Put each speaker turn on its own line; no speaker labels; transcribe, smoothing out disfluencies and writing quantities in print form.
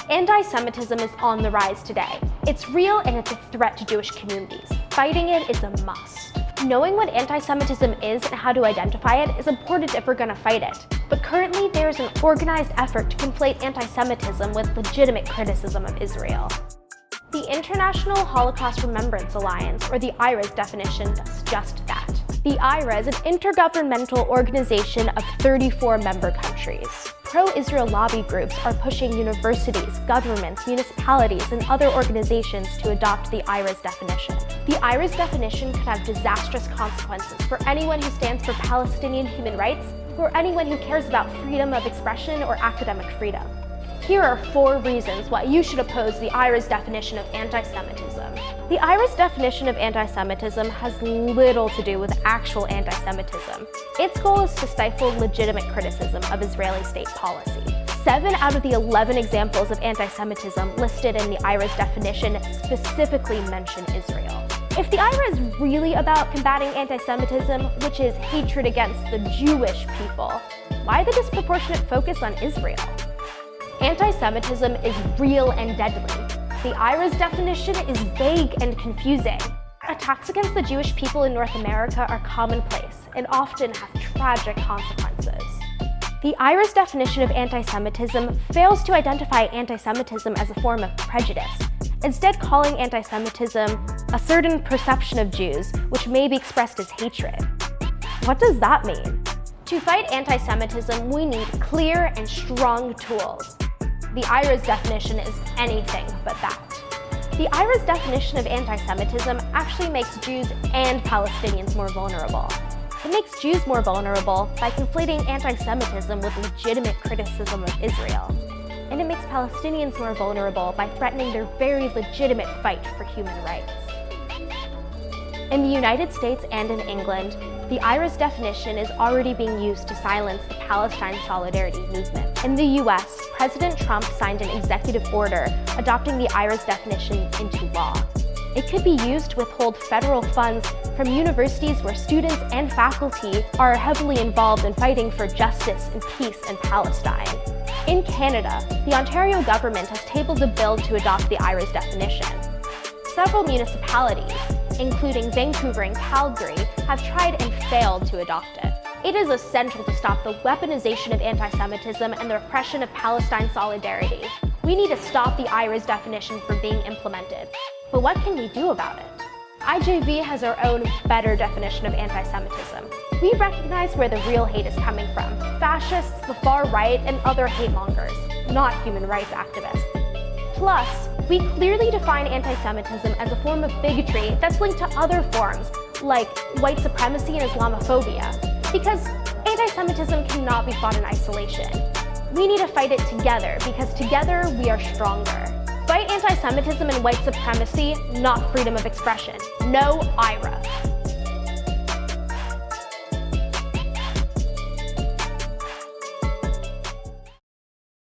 Anti-Semitism is on the rise today. It's real and it's a threat to Jewish communities. Fighting it is a must. Knowing what anti-Semitism is and how to identify it is important if we're going to fight it. But currently, there is an organized effort to conflate anti-Semitism with legitimate criticism of Israel. The International Holocaust Remembrance Alliance, or the IRA's definition, does just that. The IRA is an intergovernmental organization of 34 member countries. Pro-Israel lobby groups are pushing universities, governments, municipalities, and other organizations to adopt the IRA's definition. The IRA's definition could have disastrous consequences for anyone who stands for Palestinian human rights or anyone who cares about freedom of expression or academic freedom. Here are 4 reasons why you should oppose the IRA's definition of anti-Semitism. The IRA's definition of anti-Semitism has little to do with actual anti-Semitism. Its goal is to stifle legitimate criticism of Israeli state policy. 7 out of the 11 examples of anti-Semitism listed in the IRA's definition specifically mention Israel. If the IRA is really about combating anti-Semitism, which is hatred against the Jewish people, why the disproportionate focus on Israel? Anti-Semitism is real and deadly. The IRA's definition is vague and confusing. Attacks against the Jewish people in North America are commonplace and often have tragic consequences. The IRA's definition of anti-Semitism fails to identify anti-Semitism as a form of prejudice, instead calling anti-Semitism a certain perception of Jews which may be expressed as hatred. What does that mean? To fight anti-Semitism, we need clear and strong tools. The IRA's definition is anything but that. The IRA's definition of anti-Semitism actually makes Jews and Palestinians more vulnerable. It makes Jews more vulnerable by conflating anti-Semitism with legitimate criticism of Israel. And it makes Palestinians more vulnerable by threatening their very legitimate fight for human rights. In the United States and in England, the IRA's definition is already being used to silence the Palestine Solidarity movement. In the US, President Trump signed an executive order adopting the IRA's definition into law. It could be used to withhold federal funds from universities where students and faculty are heavily involved in fighting for justice and peace in Palestine. In Canada, the Ontario government has tabled a bill to adopt the IRA's definition. Several municipalities, including Vancouver and Calgary, have tried and failed to adopt it. It is essential to stop the weaponization of anti-Semitism and the repression of Palestine solidarity. We need to stop the IRA's definition from being implemented. But what can we do about it? IJV has our own better definition of anti-Semitism. We recognize where the real hate is coming from: fascists, the far right, and other hate mongers, not human rights activists. Plus, we clearly define anti-Semitism as a form of bigotry that's linked to other forms, like white supremacy and Islamophobia, because anti-Semitism cannot be fought in isolation. We need to fight it together, because together we are stronger. Fight anti-Semitism and white supremacy, not freedom of expression. No IRA.